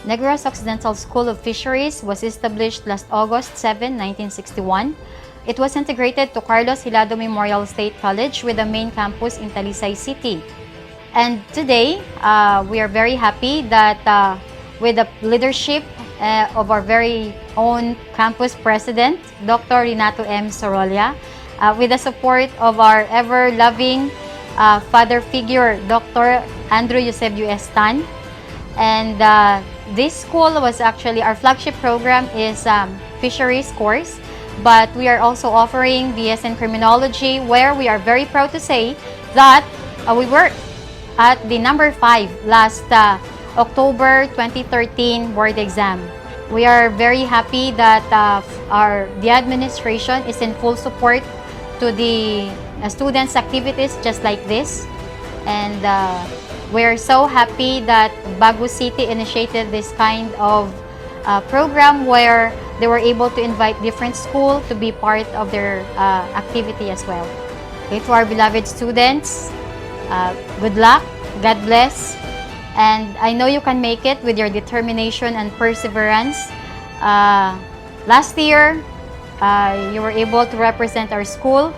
Negros Occidental School of Fisheries was established last August 7, 1961. It was integrated to Carlos Hilado Memorial State College with a main campus in Talisay City. And today, we are very happy that with the leadership of our very own campus president, Dr. Renato M. Sorolla, with the support of our ever-loving father figure, Dr. Andrew Eusebio Estan. And this school was actually, our flagship program is fisheries course, but we are also offering BS in criminology, where we are very proud to say that we were at the number 5 last October 2013 board exam. We are very happy that the administration is in full support to the students' activities just like this. And we're so happy that Bago City initiated this kind of program where they were able to invite different schools to be part of their activity as well. Okay, to our beloved students, good luck, God bless, and I know you can make it with your determination and perseverance. Last year, you were able to represent our school,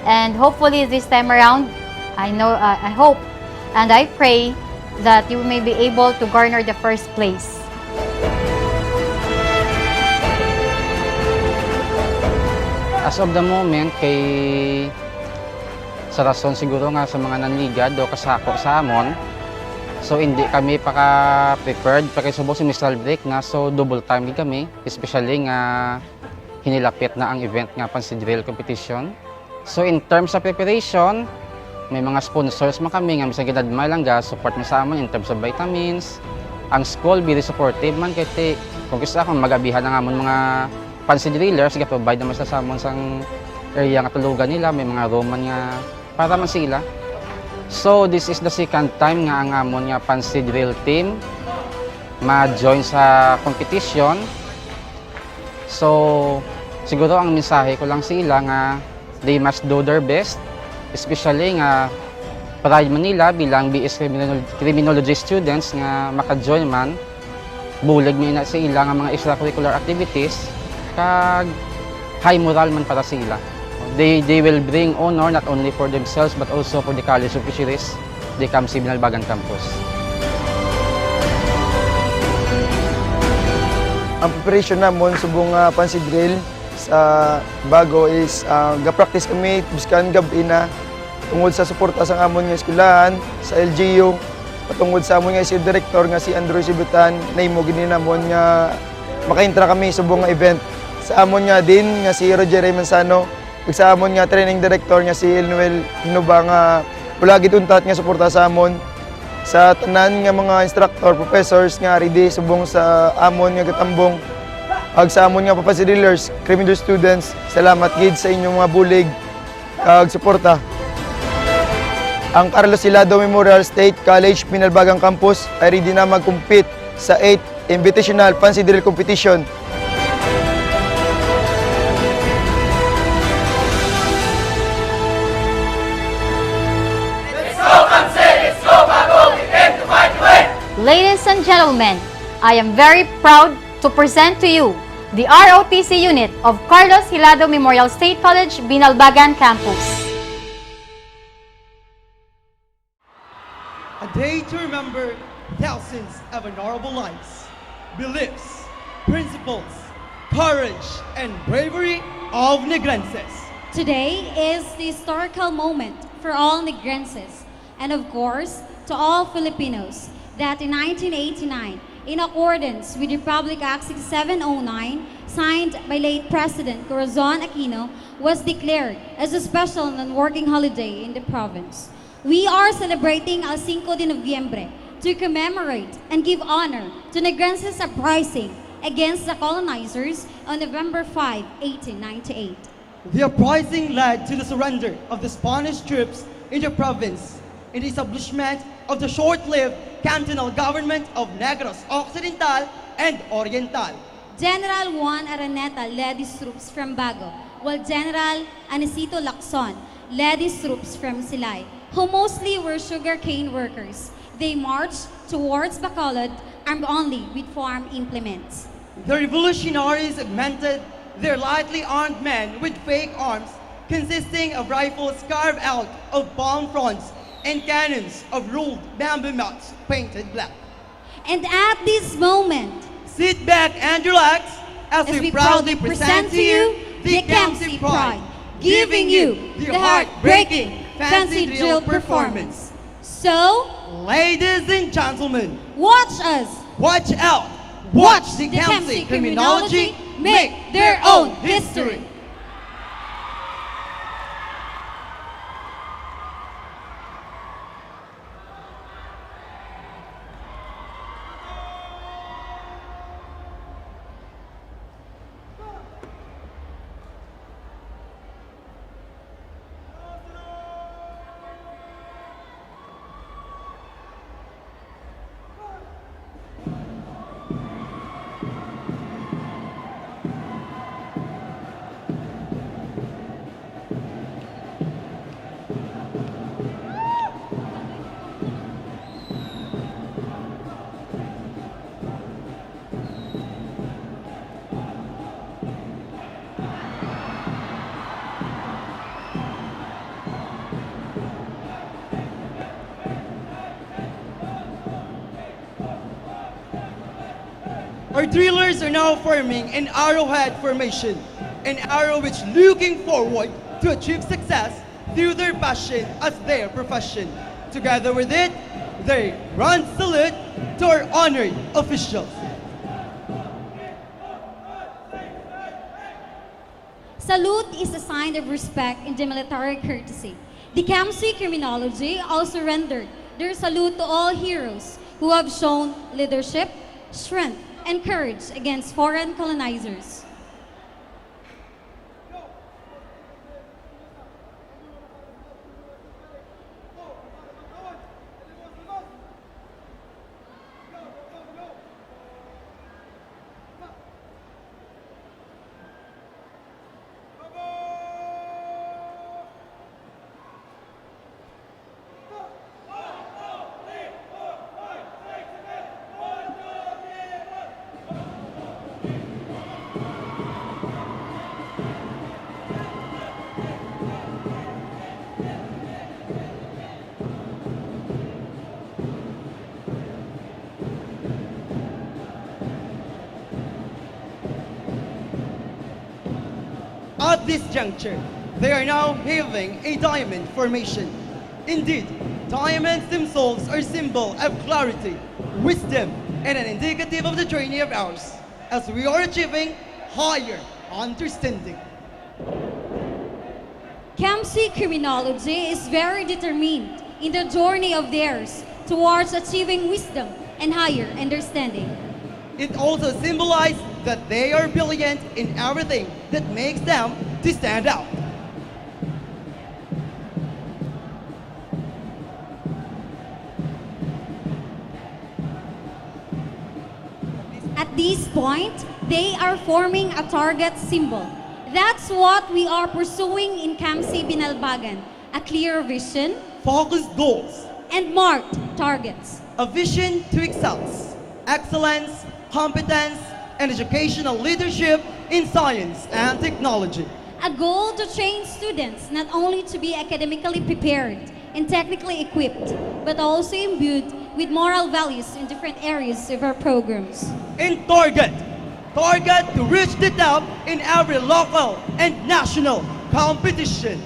and hopefully this time around, I hope and I pray that you may be able to garner the first place. As of the moment, sa rason siguro nga sa mga nanligad o kasako sa amon, so hindi kami prepared subok semestral break nga, so double time din kami, especially nga hinilapit na ang event nga pansidril competition. So in terms of preparation, may mga sponsors man kami nga bisag gidadmay lang ga support mo sa amon in terms of vitamins. Ang school very supportive man kay kung gusto akong magabihan ng amon mga pansidrillers, ga provide naman sa amon sang area nga tulugan nila, may mga room man nga para man sila. So this is the second time nga ang amon nga pansidrill team ma-join sa competition. So siguro ang mensahe ko lang sila nga they must do their best, especially nga pride man nila bilang BS Criminology students nga maka-join man, bulig man na sila nga mga extracurricular activities, kag high moral man para sila. They will bring honor not only for themselves but also for the College of Fisheries, the Binalbagan campus. Ang preparation namon subong pansidril sa Bago is ga-practice kami biskan gabi na tungod sa suporta sa amon nga eskwelahan sa LGU, patungod sa amon nga si director nga si Andrew Sibutan na imo gini namon nga makaintra kami subong nga event. Sa amon nga din nga si Roger Mansano, sa amon nga training director nga si Elnoel Hinuba nga palagi untat nga suporta sa amon. Sa tanan nga mga instructor, professors nga ready subong sa amon nga katambong. Ag sa amon nga papasidillers, criminal students, salamat gid sa inyong mga bulig kag suporta. Ang Carlos Hilado Memorial State College Binalbagan Campus ay ready na mag-compete sa 8th Invitational Pansidril Competition. Let's go, Kamse! Let's go, Bago! We came to fight the way! Ladies and gentlemen, I am very proud to present to you the ROTC unit of Carlos Hilado Memorial State College, Binalbagan Campus. A day to remember thousands of honorable lives, beliefs, principles, courage, and bravery of Negrenses. Today is the historical moment for all Negrenses and of course to all Filipinos that in 1989, in accordance with Republic Act 6709, signed by late President Corazon Aquino, was declared as a special non-working holiday in the province. We are celebrating el 5 de Noviembre to commemorate and give honor to Negrenses uprising against the colonizers on November 5, 1898. The uprising led to the surrender of the Spanish troops in the province and the establishment of the short-lived cantonal government of Negros Occidental and Oriental. General Juan Araneta led his troops from Bago, while General Anicito Lacson led his troops from Silay, who mostly were sugarcane workers. they marched towards Bacolod armed only with farm implements. The revolutionaries augmented their lightly armed men with fake arms consisting of rifles carved out of palm fronds and cannons of rolled bamboo mats painted black. And at this moment, Sit back and relax as we proudly present to you the KMC Pride, giving you the heartbreaking fancy drill performance. So, Ladies and gentlemen, watch us. watch out! Watch the KMC criminology make their own history! Our drillers are now forming an arrowhead formation, an arrow which looking forward to achieve success through their passion as their profession. Together with it, they run salute to our honored officials. Salute is a sign of respect in the military courtesy. The KMC Criminology also rendered their salute to all heroes who have shown leadership, strength, and courage against foreign colonizers. At this juncture, they are now having a diamond formation. Indeed, diamonds themselves are a symbol of clarity, wisdom, and an indicative of the journey of ours, as we are achieving higher understanding. KMC Criminology is very determined in the journey of theirs towards achieving wisdom and higher understanding. It also symbolizes that they are brilliant in everything that makes them to stand out. At this point, they are forming a target symbol. That's what we are pursuing in KMC Binalbagan, a clear vision Focused goals, and marked targets. a vision to excellence, competence, and educational leadership in science and technology. A goal to train students not only to be academically prepared and technically equipped, but also imbued with moral values in different areas of our programs. In target to reach the top in every local and national competition.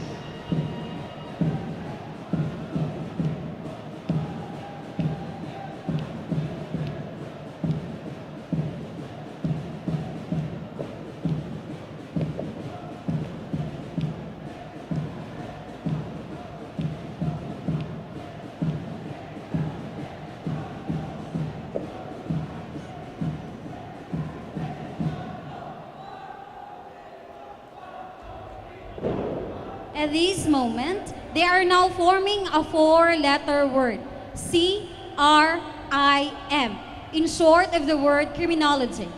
At this moment, they are now forming a four-letter word, C-R-I-M, in short of the word criminology.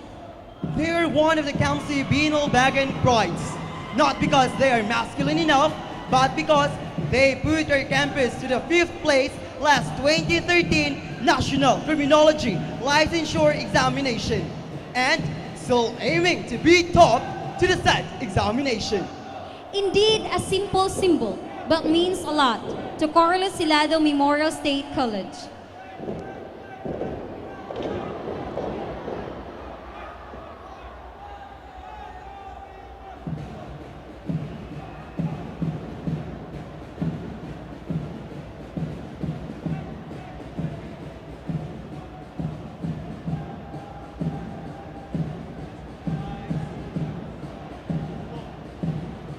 They are one of the KMC Binalbagan prides, not because they are masculine enough, but because they put our campus to the 5th place last 2013 National Criminology Licensure Examination, and still aiming to be top to the said examination. Indeed, a simple symbol, but means a lot to Carlos Hilado Memorial State College.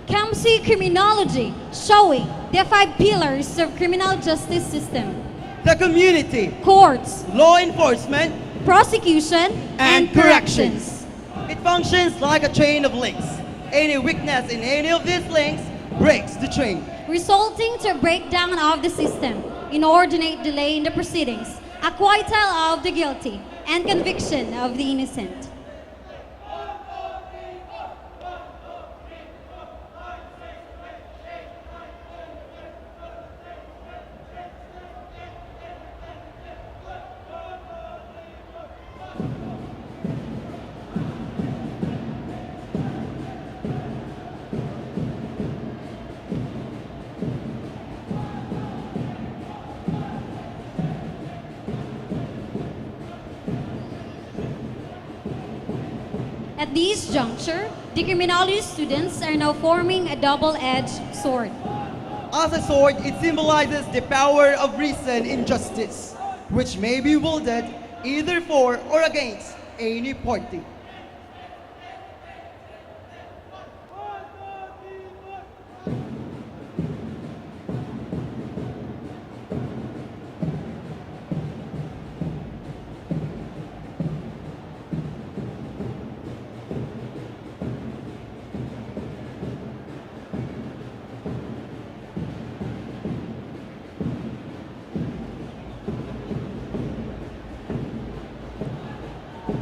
CAMC Criminology, showing the 5 pillars of criminal justice system: The community, courts, law enforcement, prosecution, and corrections. It functions like a chain of links. Any weakness in any of these links breaks the chain. Resulting to a breakdown of the system, inordinate delay in the proceedings, acquittal of the guilty, and conviction of the innocent. At this juncture, the criminology students are now forming a double-edged sword. As a sword, it symbolizes the power of reason in justice, which may be wielded either for or against any party.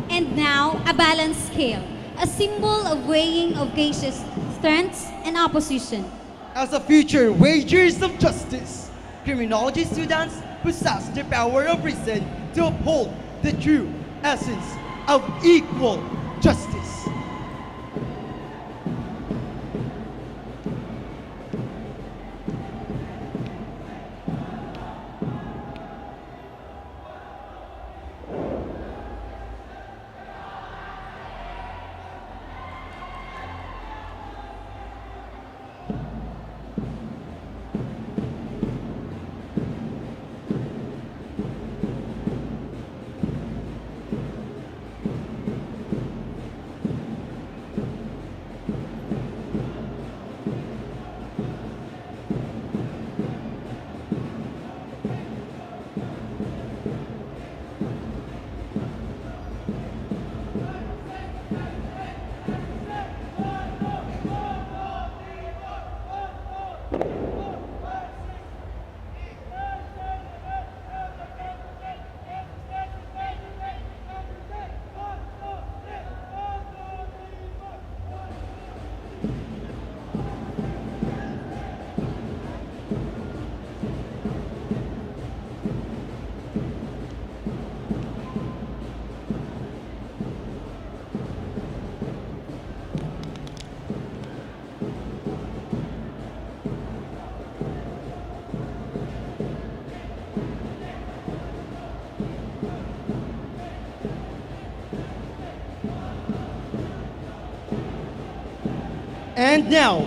And now, a balance scale, a symbol of weighing of cases, strengths, and opposition. As a future wagers of justice, criminology students possess the power of reason to uphold the true essence of equal justice. And now,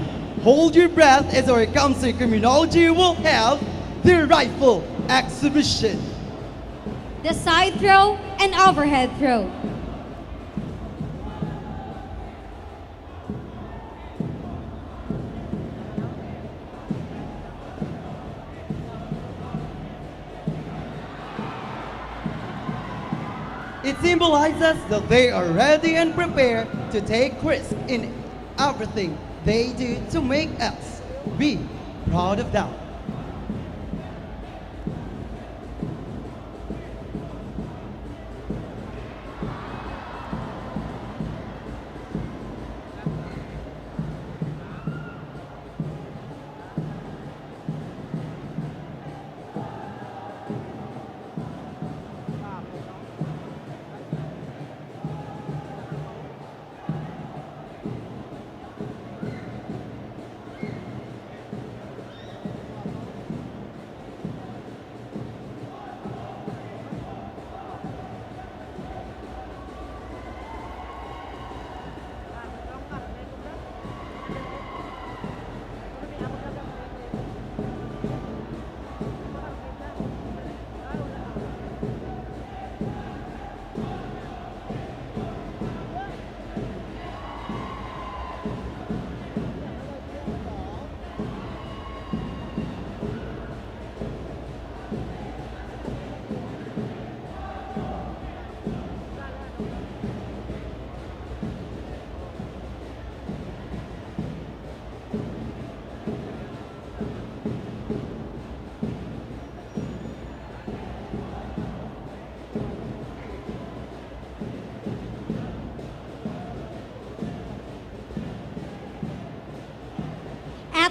hold your breath as our council criminology will have their rifle exhibition. The side throw and overhead throw. It symbolizes that they are ready and prepared to take risk in everything they do to make us be proud of them.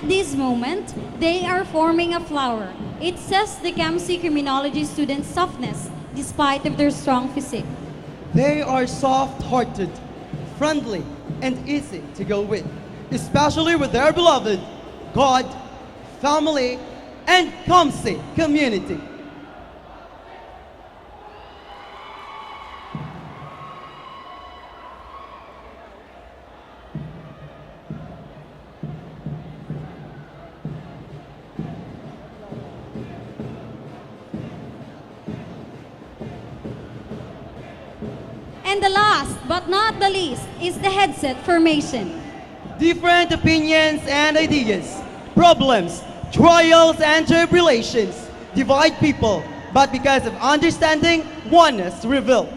At this moment, they are forming a flower. It says the CAMC Criminology students' softness, despite of their strong physique. They are soft-hearted, friendly, and easy to go with, especially with their beloved God, family, and CAMC community. And the last but not the least is the headset formation. Different opinions and ideas, problems, trials and tribulations divide people, but because of understanding, oneness revealed.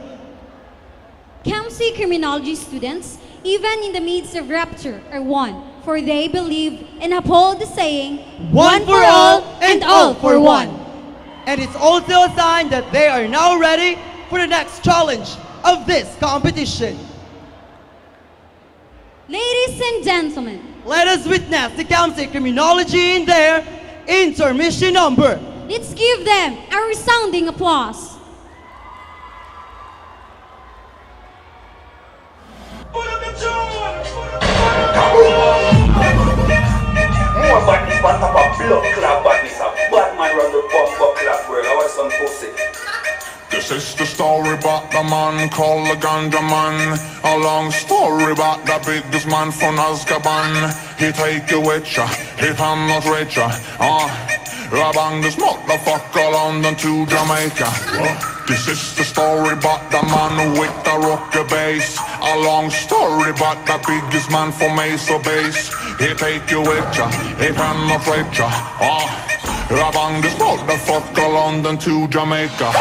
CAMC Criminology students, even in the midst of rupture, are one, for they believe and uphold the saying, One for all and all for one. And it's also a sign that they are now ready for the next challenge of this competition. Ladies and gentlemen, Let us witness the CAMC Criminology in their intermission number. let's give them a resounding applause. More badness, but top a blood clot badness. A bad man run the bumper clot world. I want some pussy. This is the story about the man called the Ganja Man. A long story about the biggest man from Azkaban. He take you with ya, he come not with ya. Bang this motherfucker London to Jamaica. This is the story about the man with the rocker bass. A long story about the biggest man from Mesa Base. He take you with ya, he come not with ya. Bang this motherfucker London to Jamaica.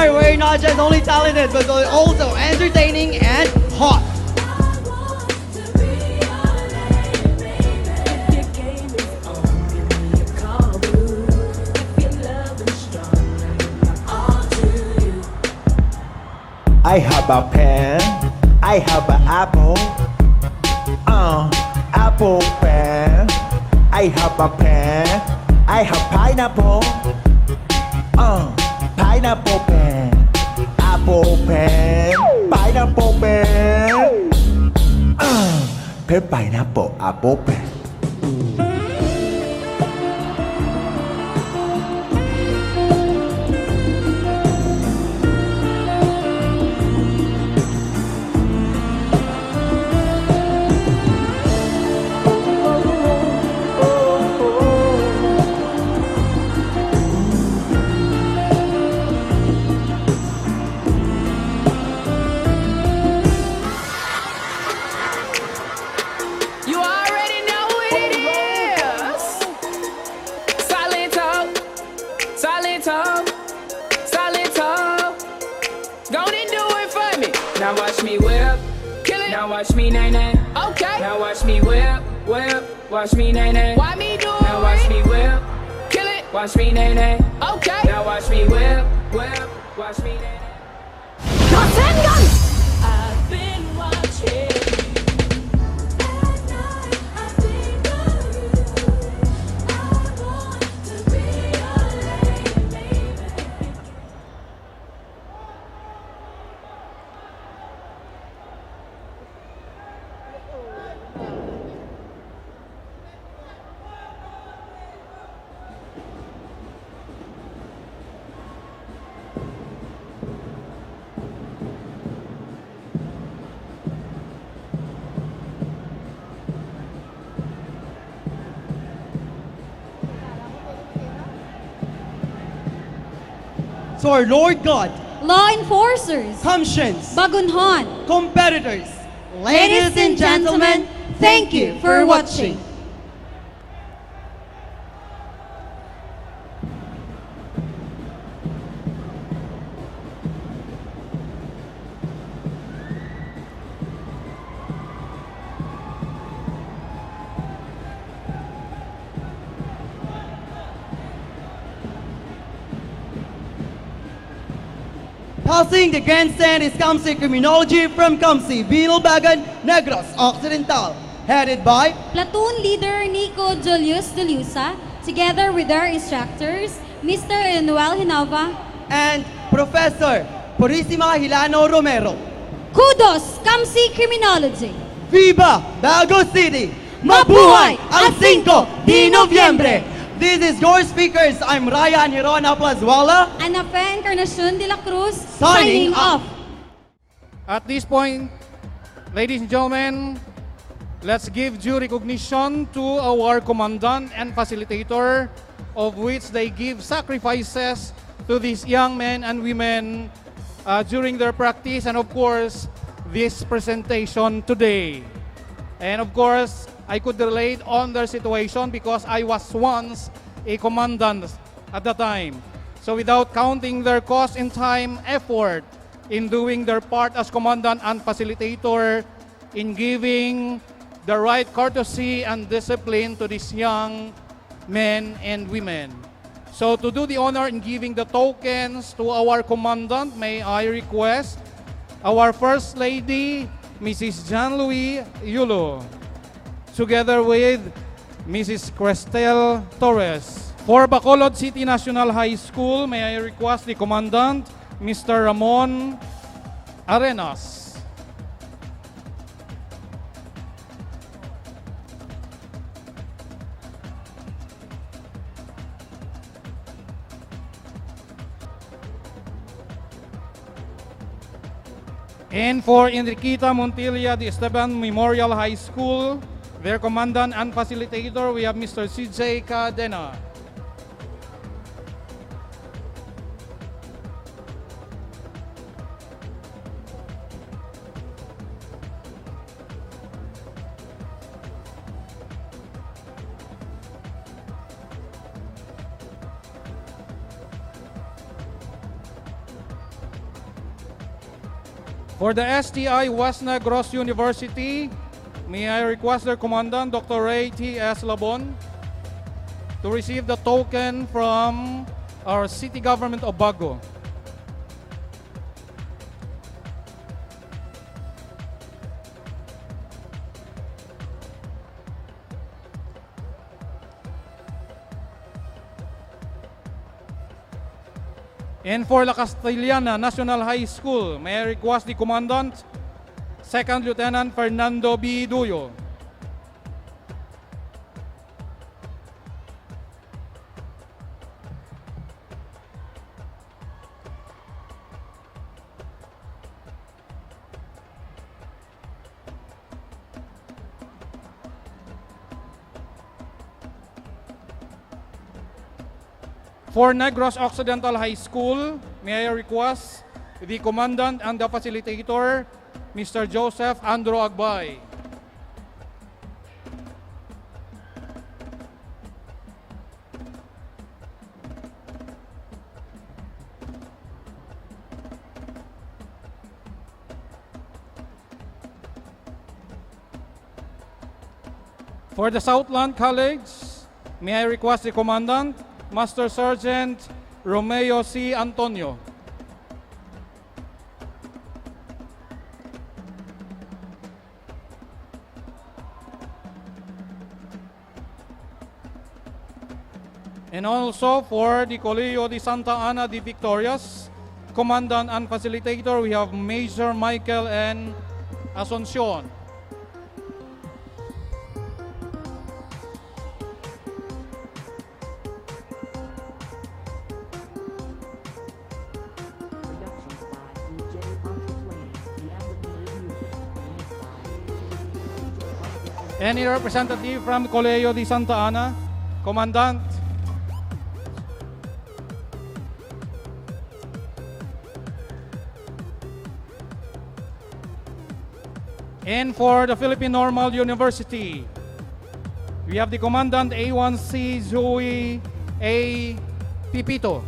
We're not just only talented, but also entertaining and hot. I have a pen, I have an apple, apple pen. I have a pen, I have pineapple, pineapple pen. Apple pen, pineapple pen, pen pineapple, apple pen. Now watch me whip, kill it. Now watch me nay nay. Okay. Now watch me whip, whip. Watch me nay nay. Why me do it? Now watch me whip, kill it. Watch me nay nay. Okay. Now watch me whip, whip. Watch me nay nay. Shotgun gun! I've been watching. to our Lord God, law enforcers, conscience, bagunhon. competitors, ladies and gentlemen, thank you for watching. Passing the grandstand is CAMSI Criminology from CAMSI, Binalbagan, Negros Occidental, headed by Platoon Leader Nico Julius de Lusa, together with our instructors, Mr. Emanuel Hinova. and Professor Purisima Hilano Romero. Kudos, CAMSI Criminology! Viva Bago City! Mabuhay ang 5 de Noviembre! This is your speakers. I'm Ryan Hirona Plazuela. And Afen Encarnacion de la Cruz, Signing off. At this point, ladies and gentlemen, let's give due recognition to our commandant and facilitator, of which they give sacrifices to these young men and women during their practice, and of course, this presentation today. And of course, I could relate on their situation because I was once a commandant at the time. So without counting their cost in time, effort in doing their part as commandant and facilitator in giving the right courtesy and discipline to these young men and women. So to do the honor in giving the tokens to our commandant, may I request our First Lady, Mrs. Jean-Louis Yulo, together with Mrs. Crestel Torres. For Bacolod City National High School, may I request the Commandant, Mr. Ramon Arenas. And for Enriqueta Montilla de Esteban Memorial High School, their commandant and facilitator, we have Mr. CJ Cadena. For the STI West Negros University, may I request their commandant, Dr. Ray T.S. Labon, to receive the token from our city government of Bago. And for La Castellana National High School, may I request the Commandant, Second Lieutenant Fernando B. Duyo. For Negros Occidental High School, may I request the Commandant and the Facilitator, Mr. Joseph Andro Agbay. For the Southland College, may I request the Commandant, Master Sergeant Romeo C. Antonio. And also for the Colegio de Santa Ana de Victorias, Commandant and Facilitator, we have Major Michael N. Asuncion. Any representative from Colegio de Santa Ana? Commandant? And for the Philippine Normal University, we have the Commandant A1C Zoe A. Pipito.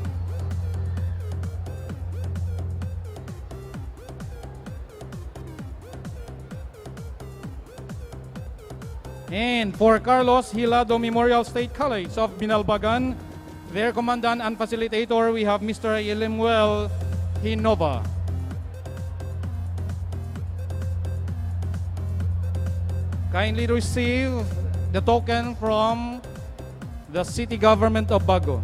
And for Carlos Hilado Memorial State College of Binalbagan, their Commandant and Facilitator, we have Mr. Elimuel Hinova. Kindly receive the token from the City Government of Bago.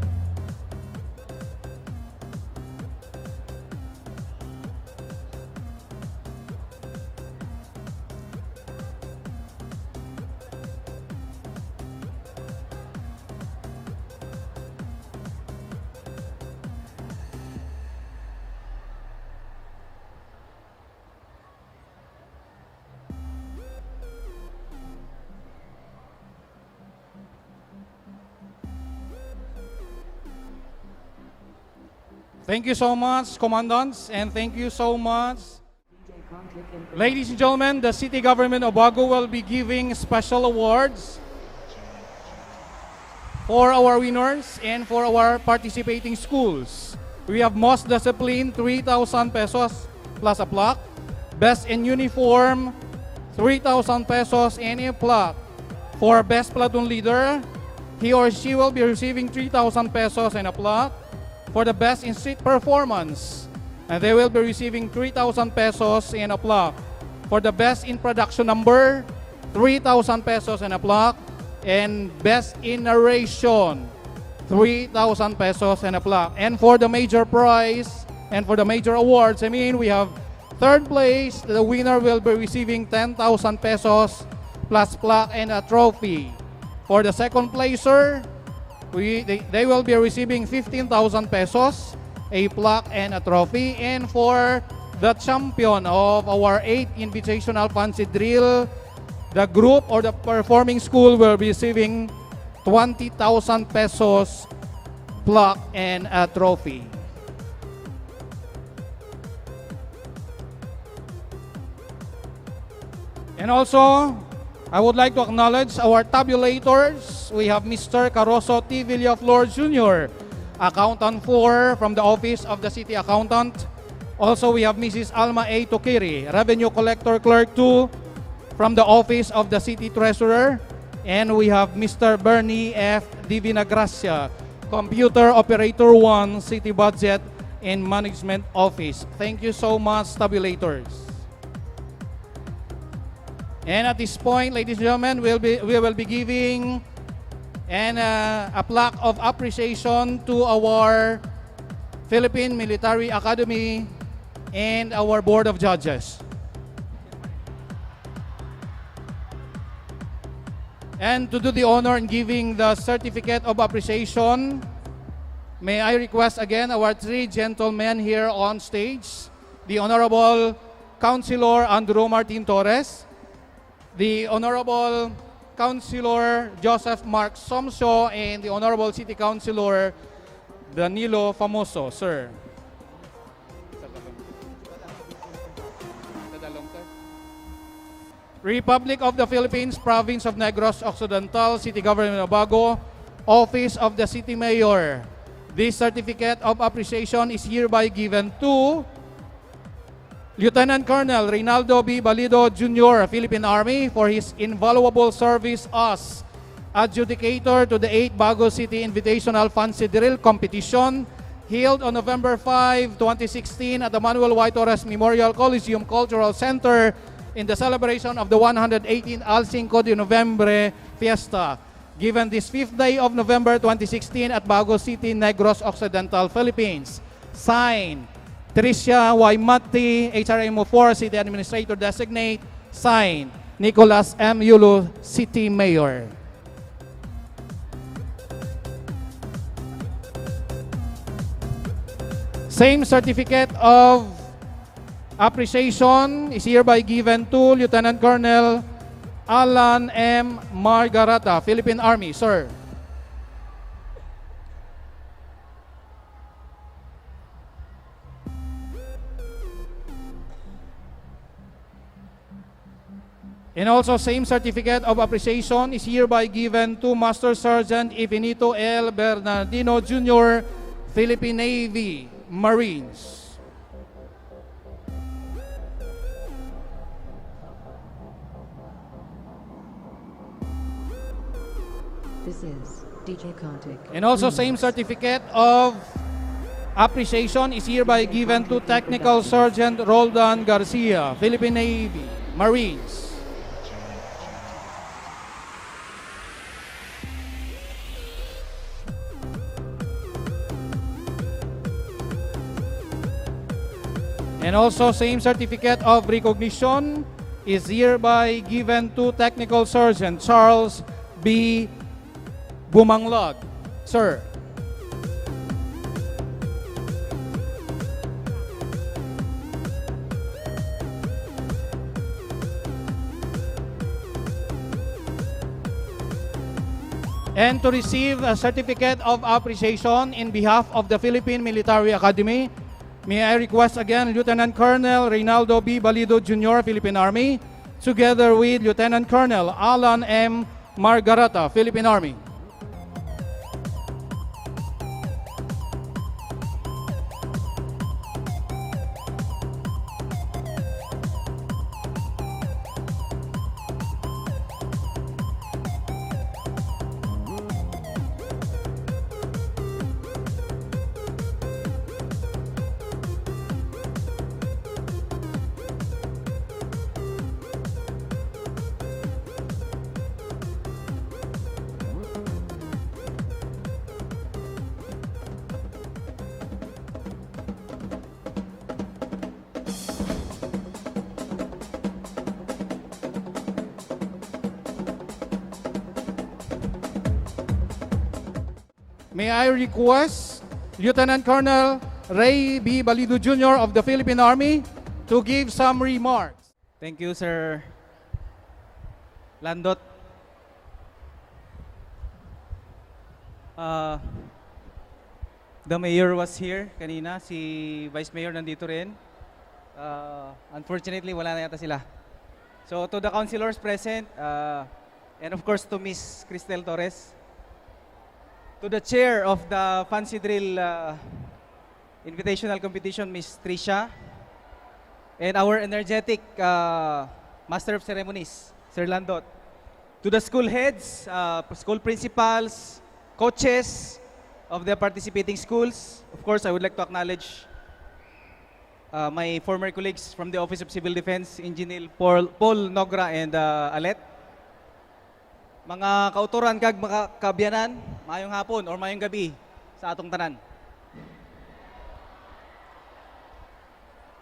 Thank you so much, Commandants, and thank you so much. Ladies and gentlemen, the City Government of Bago will be giving special awards for our winners and for our participating schools. We have most discipline, 3,000 pesos plus a plaque. Best in uniform, 3,000 pesos and a plaque. For best platoon leader, he or she will be receiving 3,000 pesos and a plaque. For the best in street performance, and they will be receiving 3,000 pesos and a plaque. For the best in production number, 3,000 pesos and a plaque. And best in narration, 3,000 pesos and a plaque. And for the major prize and for the major awards, we have third place, the winner will be receiving 10,000 pesos plus plaque and a trophy. For the second placer, they will be receiving 15,000 pesos, a plaque and a trophy. And for the champion of our 8th Invitational Fancy Drill, the group or the performing school will be receiving 20,000 pesos, plaque and a trophy. And also, I would like to acknowledge our tabulators. We have Mr. Caroso T. Villaflor Jr., Accountant 4 from the Office of the City Accountant. Also, we have Mrs. Alma A. Tokiri, Revenue Collector Clerk 2 from the Office of the City Treasurer. And we have Mr. Bernie F. Divinagracia, Computer Operator 1, City Budget and Management Office. Thank you so much, tabulators. And at this point, ladies and gentlemen, we will be giving a plaque of appreciation to our Philippine Military Academy and our Board of Judges. And to do the honor in giving the certificate of appreciation, may I request again our three gentlemen here on stage, the Honorable Councilor Andrew Martin Torres, the Honorable Councilor Joseph Mark Somso, and the Honorable City Councilor Danilo Famoso, sir. Republic of the Philippines, Province of Negros Occidental, City Government of Bago, Office of the City Mayor. This certificate of appreciation is hereby given to Lieutenant Colonel Reynaldo B. Balido Jr., Philippine Army, for his invaluable service as adjudicator to the 8th Bago City Invitational Fancy Drill Competition held on November 5, 2016 at the Manuel Y. Torres Memorial Coliseum Cultural Center in the celebration of the 118th Al CINCO de Noviembre Fiesta, given this 5th day of November 2016 at Bago City, Negros Occidental, Philippines. Signed, Tricia Y. Matti, HRMO 4, City Administrator Designate. Signed, Nicolas M. Yulo, City Mayor. Same certificate of appreciation is hereby given to Lieutenant Colonel Alan M. Margarata, Philippine Army, sir. And also, same certificate of appreciation is hereby given to Master Sergeant Ifinito L. Bernardino Jr., Philippine Navy, Marines. This is DJ Contic. And also, same certificate of appreciation is hereby given to Technical Sergeant Roldan Garcia, Philippine Navy, Marines. And also, same certificate of recognition is hereby given to Technical Sergeant Charles B. Bumanglag. Sir. And to receive a certificate of appreciation in behalf of the Philippine Military Academy, may I request again Lieutenant Colonel Reynaldo B. Balido Jr., Philippine Army, together with Lieutenant Colonel Alan M. Margarata, Philippine Army. May I request Lieutenant Colonel Ray B. Balido Jr. of the Philippine Army to give some remarks. Thank you, Sir Landot. The Mayor was here kanina, si Vice Mayor nandito rin. Unfortunately, wala na yata sila. So to the councilors present, and of course to Miss Cristel Torres, to the chair of the Fancy Drill Invitational Competition, Miss Tricia, and our energetic Master of Ceremonies, Sir Landot, to the school heads, school principals, coaches of the participating schools. Of course, I would like to acknowledge my former colleagues from the Office of Civil Defense, Engineer Paul Nogra and Alet. Mga kauturan kag mga kabyanan, mayong hapon or mayong gabi sa atong tanan.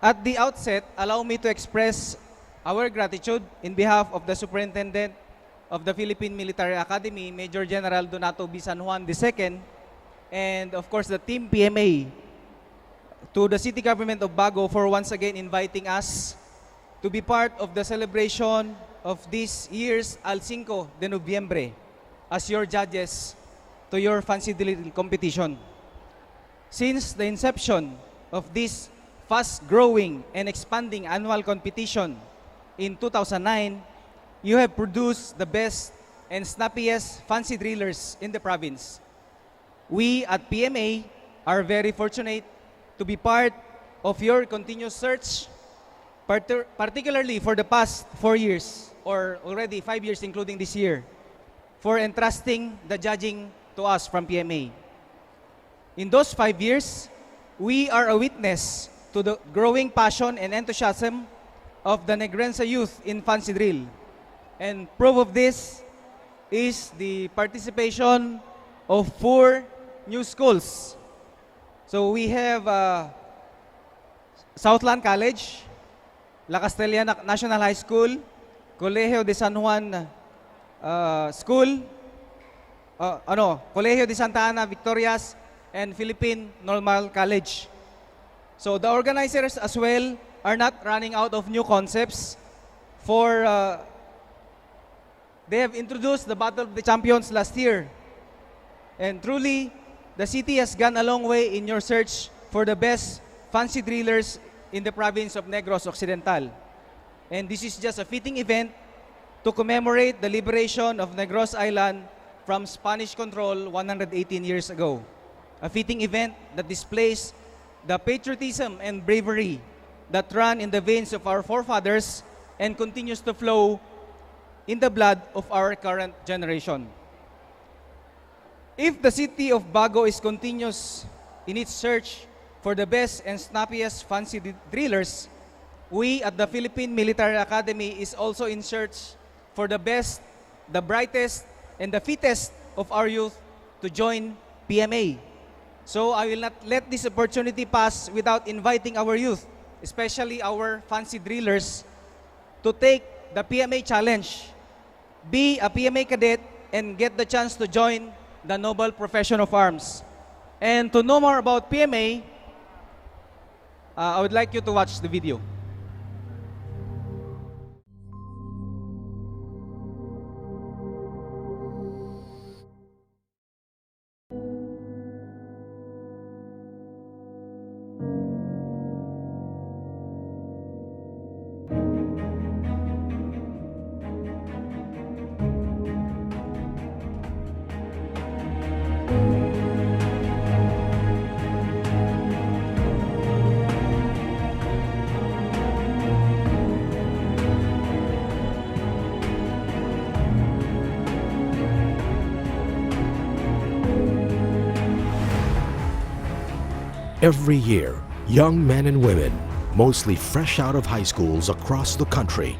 At the outset, allow me to express our gratitude in behalf of the Superintendent of the Philippine Military Academy, Major General Donato B. San Juan II, and of course the Team PMA, to the City Government of Bago for once again inviting us to be part of the celebration of this year's CINCO de Noviembre as your judges to your Fancy Drill competition. Since the inception of this fast-growing and expanding annual competition in 2009, you have produced the best and snappiest fancy drillers in the province. We at PMA are very fortunate to be part of your continuous search, particularly for the past 4 years, or already 5 years including this year, for entrusting the judging to us from PMA. In those 5 years, we are a witness to the growing passion and enthusiasm of the Negrense youth in Fancy Drill. And proof of this is the participation of 4 new schools. So we have Southland College, La Castella National High School, Colegio de San Juan School, Colegio de Santa Ana Victorias, and Philippine Normal College. So the organizers as well are not running out of new concepts for they have introduced the Battle of the Champions last year. And truly, the city has gone a long way in your search for the best fancy drillers in the province of Negros Occidental. And this is just a fitting event to commemorate the liberation of Negros Island from Spanish control 118 years ago. A fitting event that displays the patriotism and bravery that run in the veins of our forefathers and continues to flow in the blood of our current generation. If the city of Bago is continuous in its search for the best and snappiest fancy drillers, we at the Philippine Military Academy is also in search for the best, the brightest, and the fittest of our youth to join PMA. So I will not let this opportunity pass without inviting our youth, especially our fancy drillers, to take the PMA challenge, be a PMA cadet, and get the chance to join the noble profession of arms. And to know more about PMA, I would like you to watch the video. Every year, young men and women, mostly fresh out of high schools across the country,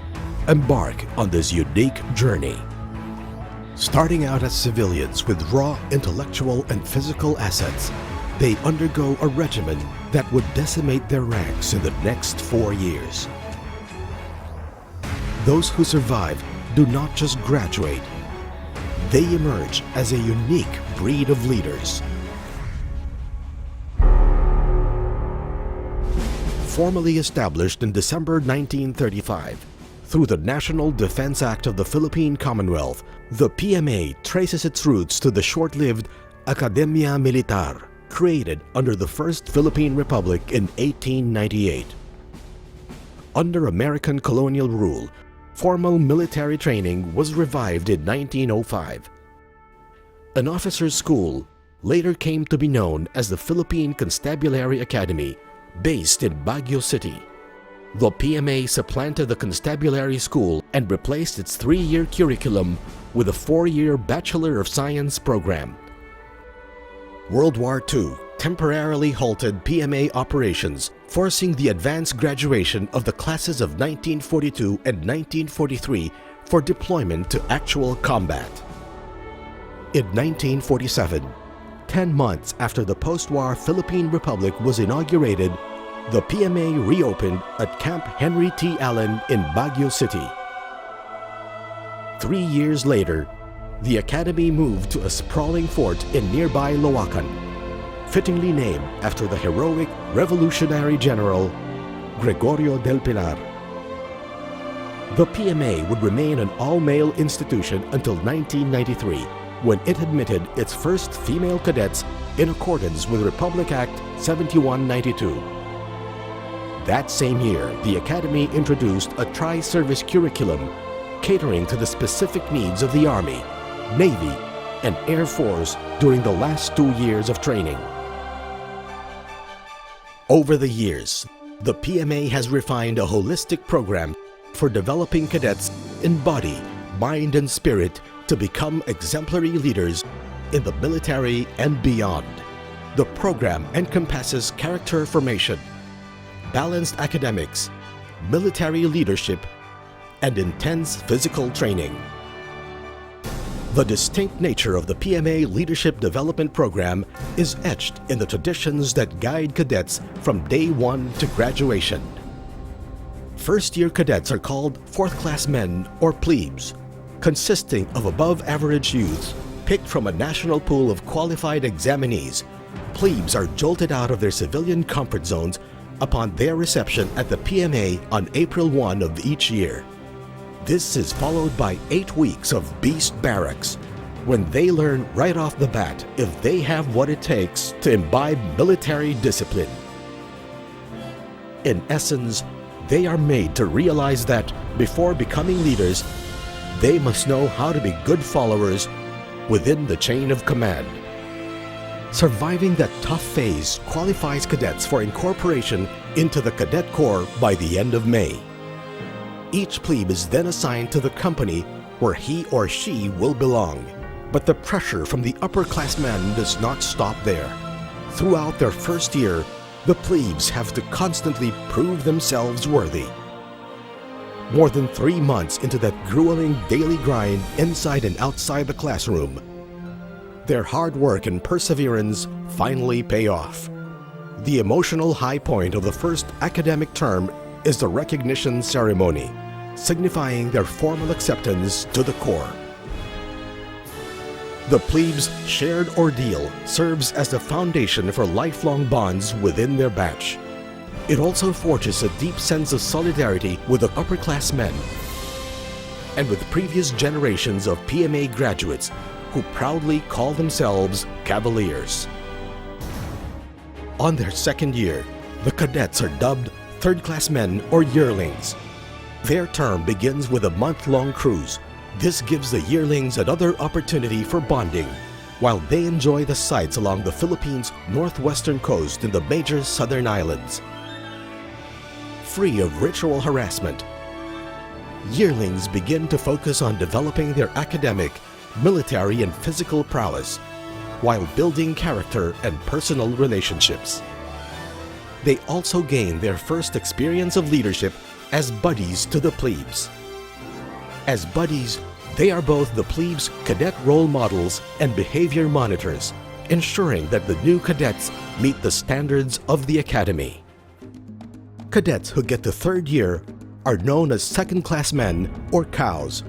embark on this unique journey. Starting out as civilians with raw intellectual and physical assets, they undergo a regimen that would decimate their ranks in the next 4 years. Those who survive do not just graduate, they emerge as a unique breed of leaders. Formally established in December 1935, through the National Defense Act of the Philippine Commonwealth, the PMA traces its roots to the short-lived Academia Militar, created under the First Philippine Republic in 1898. Under American colonial rule, formal military training was revived in 1905. An officer's school later came to be known as the Philippine Constabulary Academy, based in Bago City. The PMA supplanted the Constabulary School and replaced its 3-year curriculum with a 4-year Bachelor of Science program. World War II temporarily halted PMA operations, forcing the advanced graduation of the classes of 1942 and 1943 for deployment to actual combat. In 1947, 10 months after the post-war Philippine Republic was inaugurated, the PMA reopened at Camp Henry T. Allen in Bago City. 3 years later, the academy moved to a sprawling fort in nearby Loacan, fittingly named after the heroic Revolutionary General Gregorio del Pilar. The PMA would remain an all-male institution until 1993, when it admitted its first female cadets in accordance with Republic Act 7192. That same year, the Academy introduced a tri-service curriculum catering to the specific needs of the Army, Navy, and Air Force during the last 2 years of training. Over the years, the PMA has refined a holistic program for developing cadets in body, mind, and spirit to become exemplary leaders in the military and beyond. The program encompasses character formation, balanced academics, military leadership, and intense physical training. The distinct nature of the PMA Leadership Development Program is etched in the traditions that guide cadets from day one to graduation. First-year cadets are called fourth-class men or plebes, consisting of above-average youths picked from a national pool of qualified examinees. Plebes are jolted out of their civilian comfort zones upon their reception at the PMA on April 1 of each year. This is followed by 8 weeks of beast barracks, when they learn right off the bat if they have what it takes to imbibe military discipline. In essence, they are made to realize that before becoming leaders, they must know how to be good followers within the chain of command. Surviving that tough phase qualifies cadets for incorporation into the Cadet Corps by the end of May. Each plebe is then assigned to the company where he or she will belong. But the pressure from the upperclassmen does not stop there. Throughout their first year, the plebes have to constantly prove themselves worthy. More than 3 months into that grueling daily grind inside and outside the classroom, their hard work and perseverance finally pay off. The emotional high point of the first academic term is the recognition ceremony, signifying their formal acceptance to the Corps. The plebes' shared ordeal serves as the foundation for lifelong bonds within their batch. It also forges a deep sense of solidarity with the upperclassmen and with previous generations of PMA graduates who proudly call themselves Cavaliers. On their second year, the cadets are dubbed third-classmen or yearlings. Their term begins with a month-long cruise. This gives the yearlings another opportunity for bonding, while they enjoy the sights along the Philippines' northwestern coast and the major southern islands. Free of ritual harassment, yearlings begin to focus on developing their academic, military, and physical prowess, while building character and personal relationships. They also gain their first experience of leadership as buddies to the plebes. As buddies, they are both the plebes' cadet role models and behavior monitors, ensuring that the new cadets meet the standards of the academy. Cadets who get to third year are known as second-classmen or cows.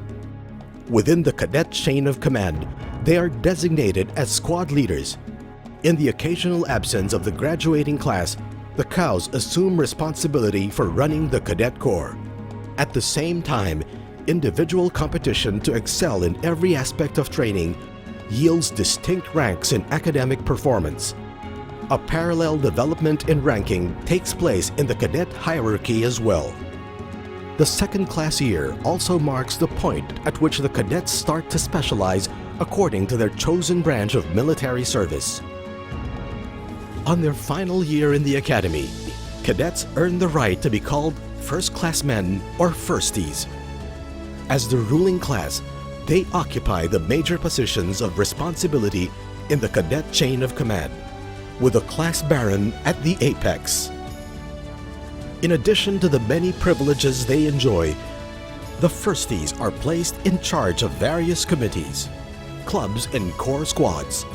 Within the cadet chain of command, they are designated as squad leaders. In the occasional absence of the graduating class, the cows assume responsibility for running the Cadet Corps. At the same time, individual competition to excel in every aspect of training yields distinct ranks in academic performance. A parallel development in ranking takes place in the cadet hierarchy as well. The second class year also marks the point at which the cadets start to specialize according to their chosen branch of military service. On their final year in the academy, cadets earn the right to be called first-classmen or firsties. As the ruling class, they occupy the major positions of responsibility in the cadet chain of command, with a class baron at the apex. In addition to the many privileges they enjoy, the firsties are placed in charge of various committees, clubs, and corps squads.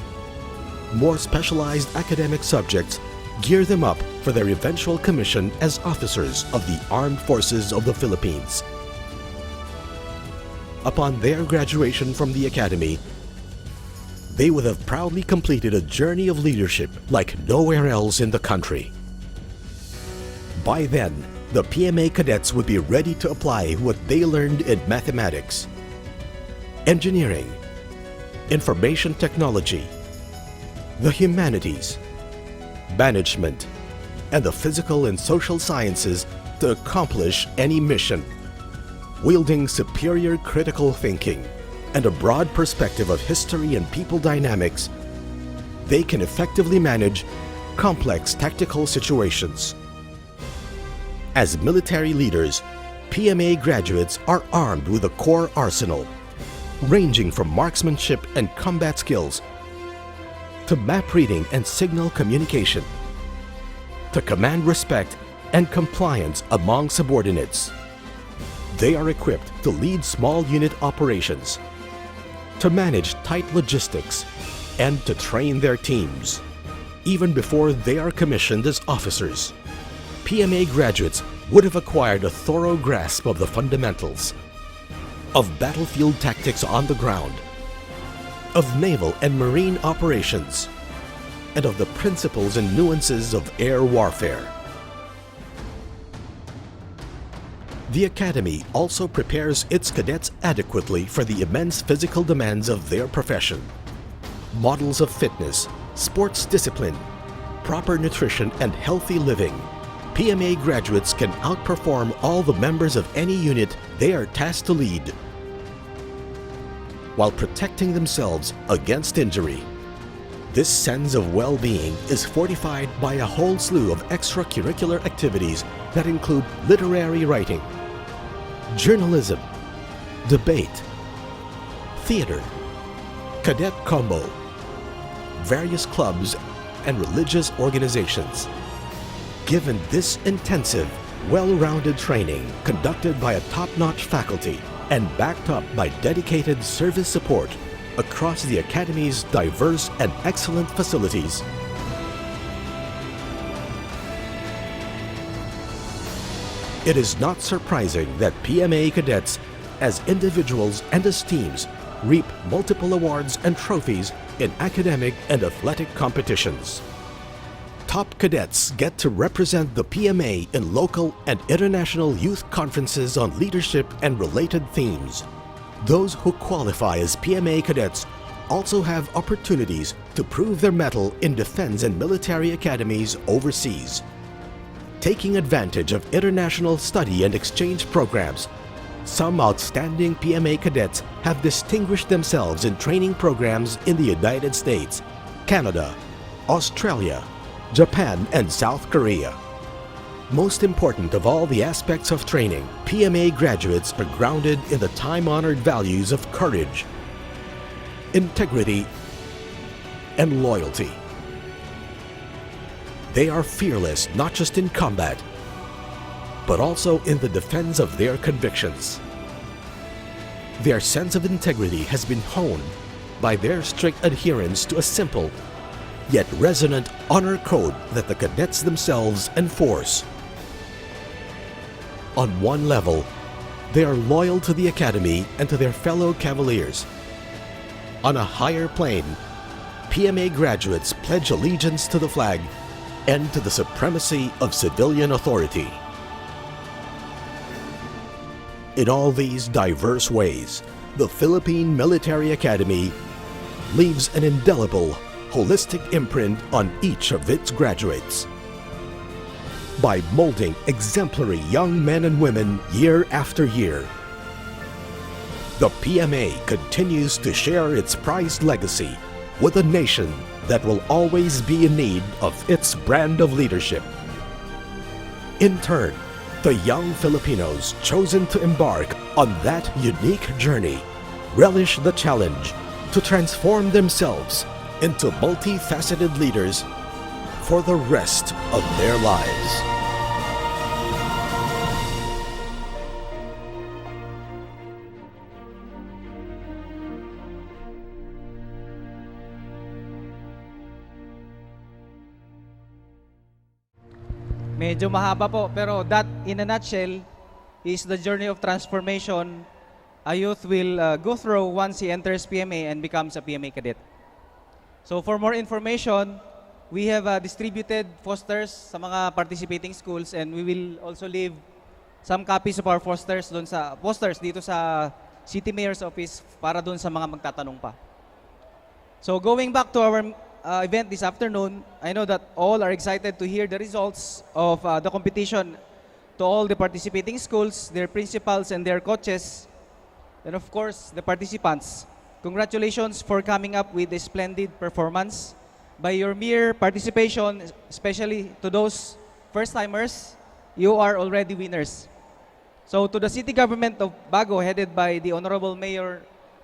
More specialized academic subjects gear them up for their eventual commission as officers of the Armed Forces of the Philippines. Upon their graduation from the academy, they would have proudly completed a journey of leadership like nowhere else in the country. By then, the PMA cadets would be ready to apply what they learned in mathematics, engineering, information technology, the humanities, management, and the physical and social sciences to accomplish any mission. Wielding superior critical thinking and a broad perspective of history and people dynamics, they can effectively manage complex tactical situations. As military leaders, PMA graduates are armed with a core arsenal, ranging from marksmanship and combat skills to map reading and signal communication, to command respect and compliance among subordinates. They are equipped to lead small unit operations, to manage tight logistics, and to train their teams. Even before they are commissioned as officers, PMA graduates would have acquired a thorough grasp of the fundamentals, of battlefield tactics on the ground, of naval and marine operations, and of the principles and nuances of air warfare. The Academy also prepares its cadets adequately for the immense physical demands of their profession. Models of fitness, sports discipline, proper nutrition, and healthy living, PMA graduates can outperform all the members of any unit they are tasked to lead. while protecting themselves against injury. This sense of well-being is fortified by a whole slew of extracurricular activities that include literary writing, journalism, debate, theater, cadet combo, various clubs, and religious organizations. Given this intensive, well-rounded training conducted by a top-notch faculty and backed up by dedicated service support across the Academy's diverse and excellent facilities, it is not surprising that PMA cadets, as individuals and as teams, reap multiple awards and trophies in academic and athletic competitions. Top cadets get to represent the PMA in local and international youth conferences on leadership and related themes. Those who qualify as PMA cadets also have opportunities to prove their mettle in defense and military academies overseas. Taking advantage of international study and exchange programs, some outstanding PMA cadets have distinguished themselves in training programs in the United States, Canada, Australia, Japan, and South Korea. Most important of all the aspects of training, PMA graduates are grounded in the time-honored values of courage, integrity, and loyalty. They are fearless not just in combat, but also in the defense of their convictions. Their sense of integrity has been honed by their strict adherence to a simple yet resonant honor code that the cadets themselves enforce. On one level, they are loyal to the Academy and to their fellow Cavaliers. On a higher plane, PMA graduates pledge allegiance to the flag and to the supremacy of civilian authority. In all these diverse ways, the Philippine Military Academy leaves an indelible, holistic imprint on each of its graduates. By molding exemplary young men and women year after year, the PMA continues to share its prized legacy with a nation that will always be in need of its brand of leadership. In turn, the young Filipinos chosen to embark on that unique journey relish the challenge to transform themselves into multifaceted leaders for the rest of their lives. Medyo mahaba po, pero that in a nutshell is the journey of transformation a youth will go through once he enters PMA and becomes a PMA cadet. So for more information, we have distributed posters sa mga participating schools, and we will also leave some copies of our posters dito sa City Mayor's Office para doon sa mga magtatanong pa. So going back to our event this afternoon, I know that all are excited to hear the results of the competition. To all the participating schools, their principals and their coaches, and of course the participants, congratulations for coming up with a splendid performance. By your mere participation, especially to those first-timers, you are already winners. So to the city government of Bago, headed by the Honorable Mayor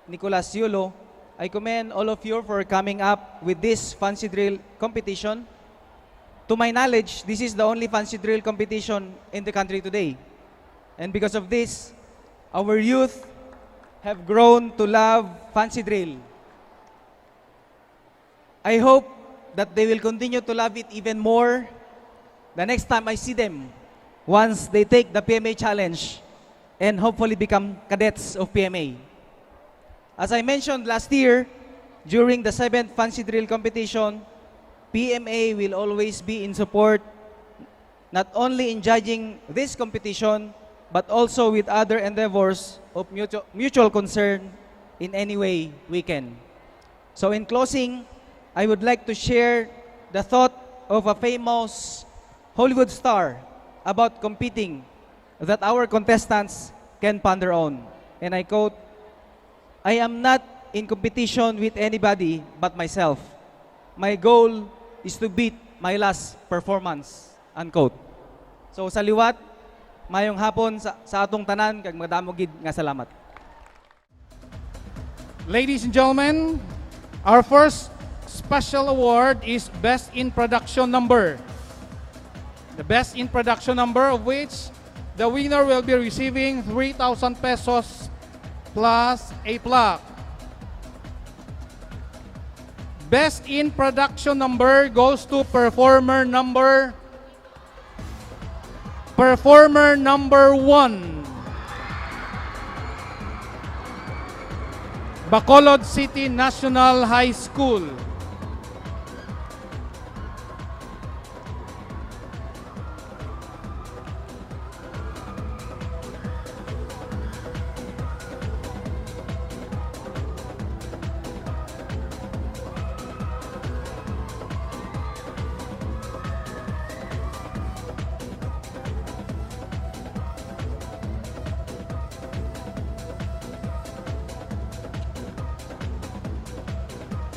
Nicolas Yulo, I commend all of you for coming up with this fancy drill competition. To my knowledge, this is the only fancy drill competition in the country today. And because of this, our youth have grown to love fancy drill. I hope that they will continue to love it even more the next time I see them, once they take the PMA challenge and hopefully become cadets of PMA. As I mentioned last year, during the 7th Fancy Drill competition, PMA will always be in support, not only in judging this competition, but also with other endeavors of mutual concern in any way we can. So in closing, I would like to share the thought of a famous Hollywood star about competing that our contestants can ponder on. And I quote, "I am not in competition with anybody but myself. My goal is to beat my last performance, unquote. So sa liwat, mayong hapon sa atong tanan, kag magdamo gid nga salamat. Ladies and gentlemen, our first special award is Best in Production Number. The Best in Production Number, of which the winner will be receiving 3,000 pesos plus a plaque. Best in Production Number goes to performer number 1. Bacolod City National High School.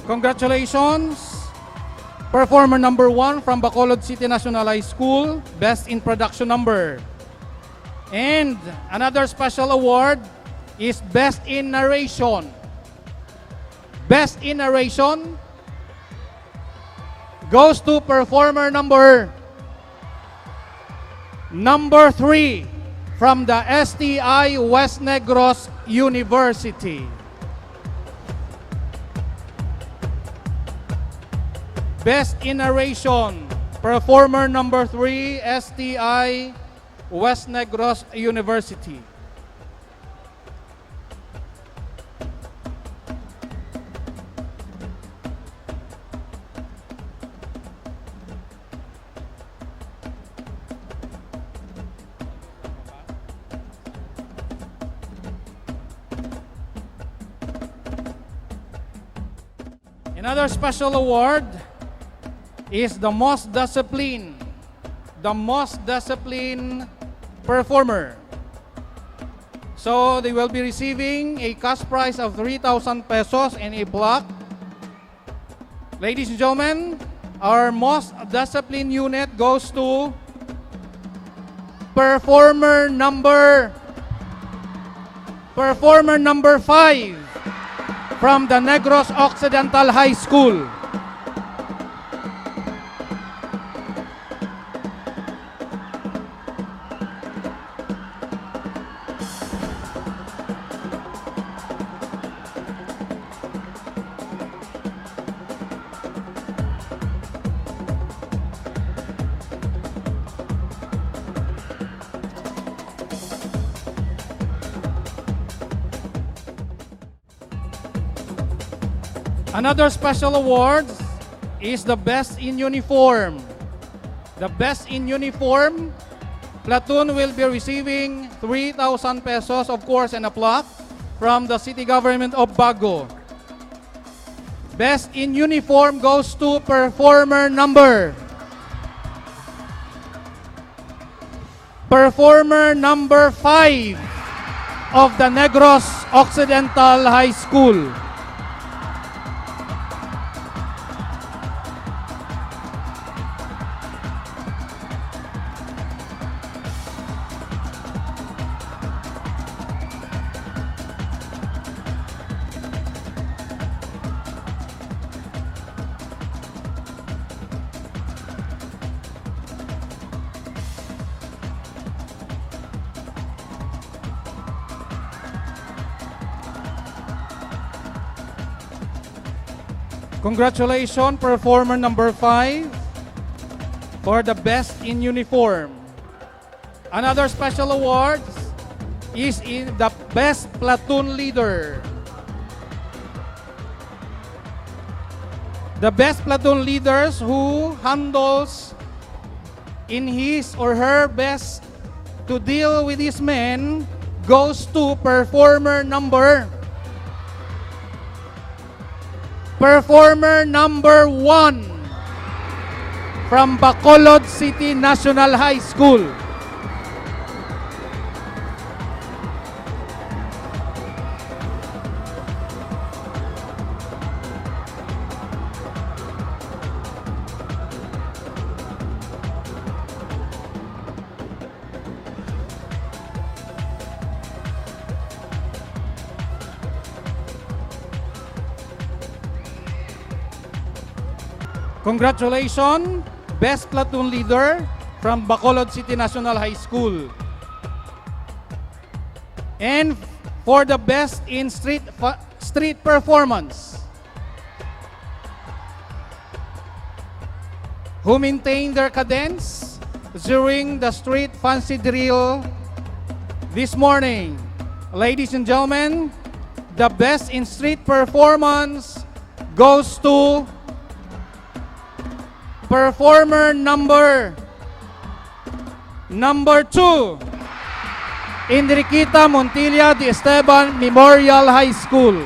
Congratulations, performer number 1 from Bacolod City National High School, Best in Production Number. And another special award is Best in Narration. Best in Narration goes to performer number 3 from the STI West Negros University. Best in Narration, performer number 3, STI West Negros University. Another special award is the most disciplined performer. So they will be receiving a cash prize of 3,000 pesos and a plaque. Ladies and gentlemen, our most disciplined unit goes to performer number 5 from the Negros Occidental High School. Another special award is the Best in Uniform. The Best in Uniform platoon will be receiving 3,000 pesos, of course, and a plaque from the City Government of Bago. Best in Uniform goes to performer number 5 of the Negros Occidental High School. Congratulations, performer number 5 for the Best in Uniform. Another special award is in the Best Platoon Leader. The best platoon leaders who handles in his or her best to deal with his men goes to performer number 1 from Bacolod City National High School. Congratulations, Best Platoon Leader from Bacolod City National High School. And for the best in street performance, who maintained their cadence during the street fancy drill this morning. Ladies and gentlemen, the best in street performance goes to performer number 2, Enriqueta Montilla de Esteban Memorial High School.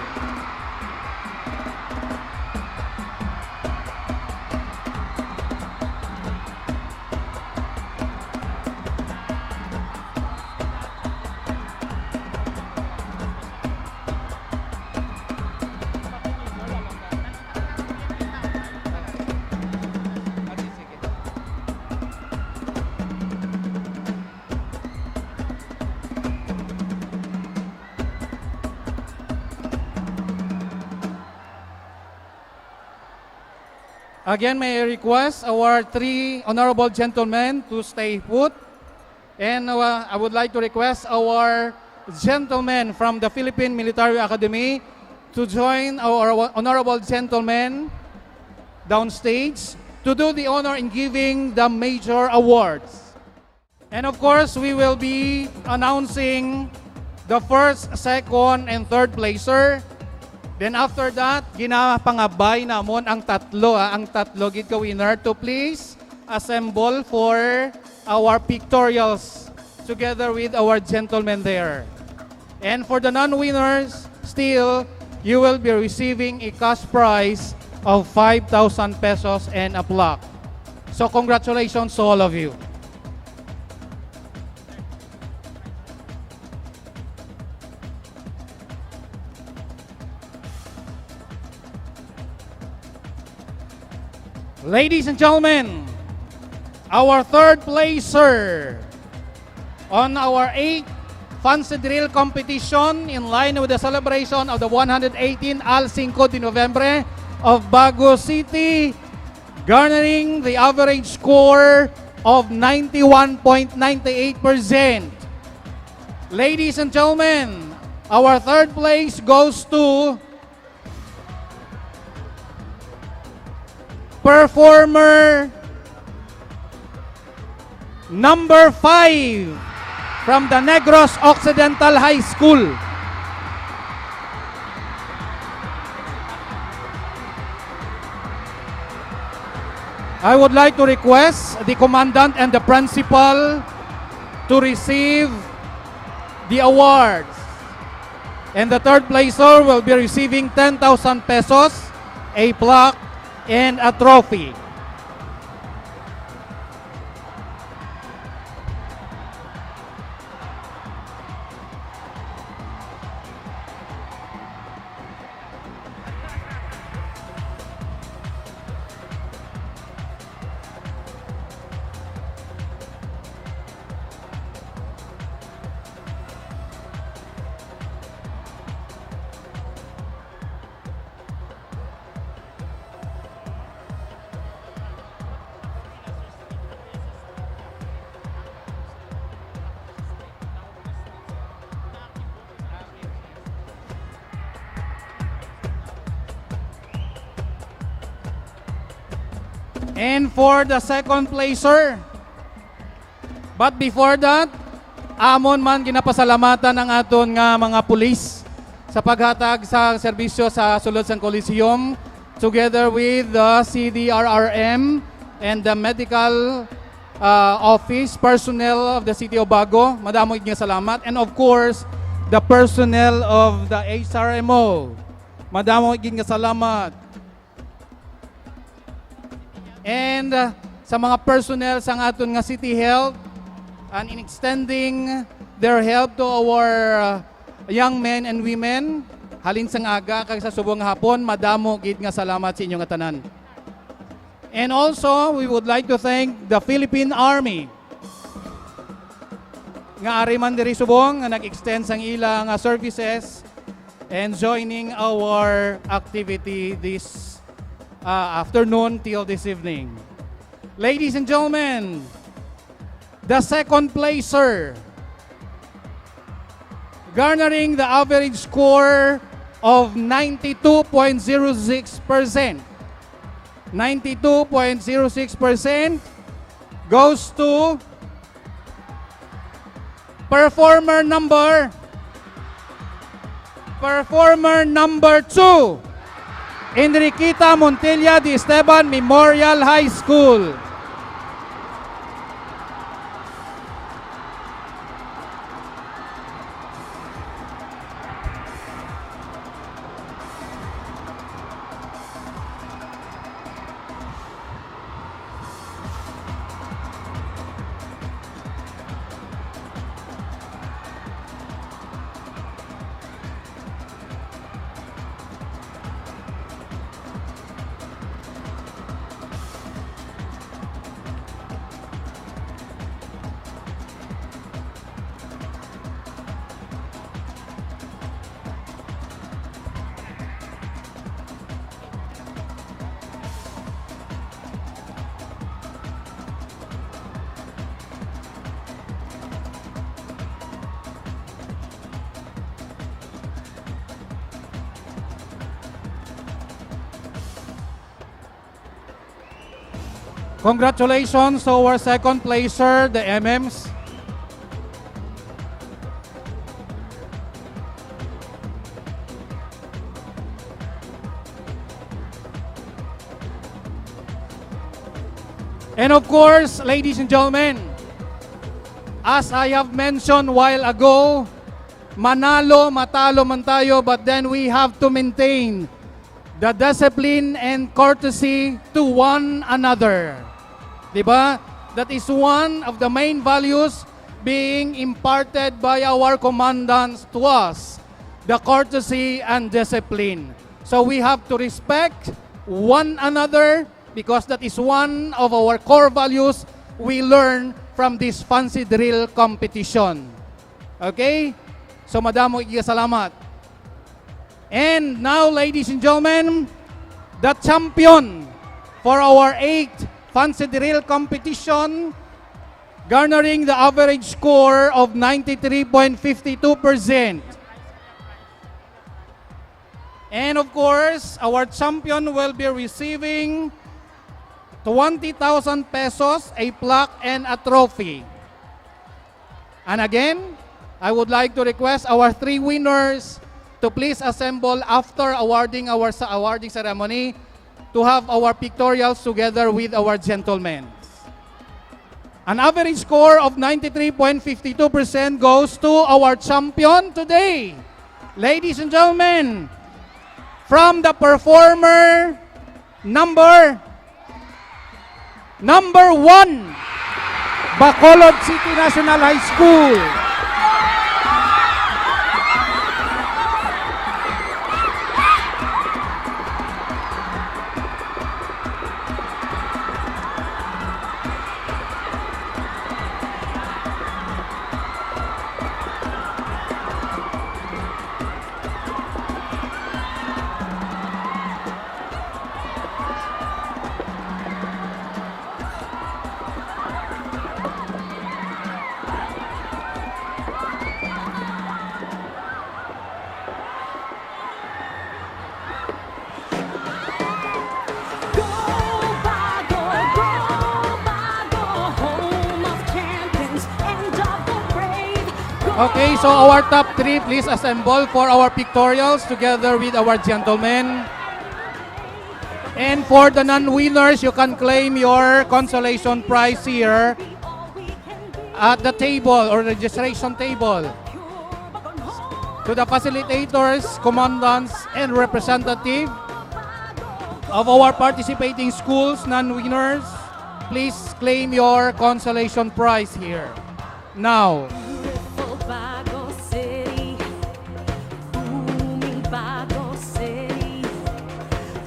Again, may I request our 3 honorable gentlemen to stay put. And I would like to request our gentlemen from the Philippine Military Academy to join our honorable gentlemen downstage to do the honor in giving the major awards. And of course, we will be announcing the first, second, and third placer. Then after that, ginapangabay namon ang tatlo, ang tatlo gid ka winner to please assemble for our pictorials together with our gentlemen there. And for the non-winners, still, you will be receiving a cash prize of 5,000 pesos and a plaque. So congratulations to all of you. Ladies and gentlemen, our third placer on our 8th Fancy Drill Competition in line with the celebration of the 118 Al 5 de Noviembre of Bago City, garnering the average score of 91.98%. Ladies and gentlemen, our third place goes to performer number 5 from the Negros Occidental High School. I would like to request the Commandant and the Principal to receive the awards. And the third placer will be receiving 10,000 pesos, a plaque, and a trophy. And for the second placer, but before that, amon man ginapasalamatan ng aton nga mga pulis sa paghatag sa serbisyo sa sulod sang Coliseum together with the CDRRM and the medical office personnel of the City of Bago. Madamo nga salamat. And of course, the personnel of the HRMO. Madamo nga salamat. And sa mga personnel sa aton nga City Health and in extending their help to our young men and women halin sang aga kag sa subong hapon, madamo gid nga salamat sa inyong tanan. And also we would like to thank the Philippine Army nga ari man diri subong nga nag-extend sang ilang services and joining our activity this afternoon till this evening. Ladies and gentlemen, the second placer, garnering the average score of 92.06%. 92.06% goes to performer number 2, Enriqueta Montilla de Esteban Memorial High School. Congratulations to our second placer, the MMs. And of course, ladies and gentlemen, as I have mentioned a while ago, manalo, matalo man tayo, but then we have to maintain the discipline and courtesy to one another. Diba? That is one of the main values being imparted by our commandants to us, the courtesy and discipline. So we have to respect one another because that is one of our core values we learn from this fancy drill competition. Okay? So madamo salamat. And now, ladies and gentlemen, the champion for our 8th fancy drill competition, garnering the average score of 93.52%. And of course, our champion will be receiving 20,000 pesos, a plaque, and a trophy. And again, I would like to request our 3 winners to please assemble after awarding our awarding ceremony to have our pictorials together with our gentlemen. An average score of 93.52% goes to our champion today. Ladies and gentlemen, from the performer number 1, Bacolod City National High School. Okay, so our top 3, please assemble for our pictorials together with our gentlemen. And for the non-winners, you can claim your consolation prize here at the table or registration table. To the facilitators, commandants, and representative of our participating schools, non-winners, please claim your consolation prize here. Now, Bago City, booming Bago City,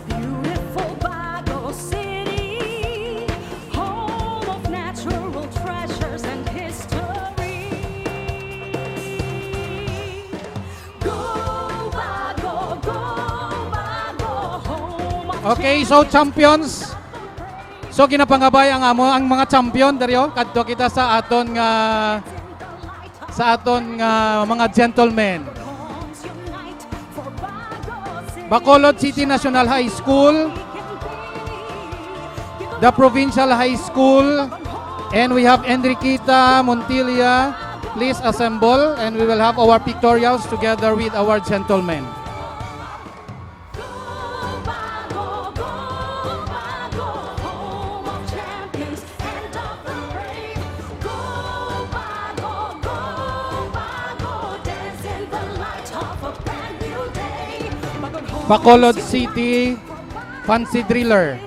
beautiful Bago City, home of natural treasures and history. Go Bago, home of Okay, so champions. So ginapangabay ang mga champion daryo kadto kita sa aton nga mga gentlemen. Bacolod City National High School, the Provincial High School, and we have Enriqueta Montilla. Please assemble and we will have our pictorials together with our gentlemen. Bacolod City Fancy Driller.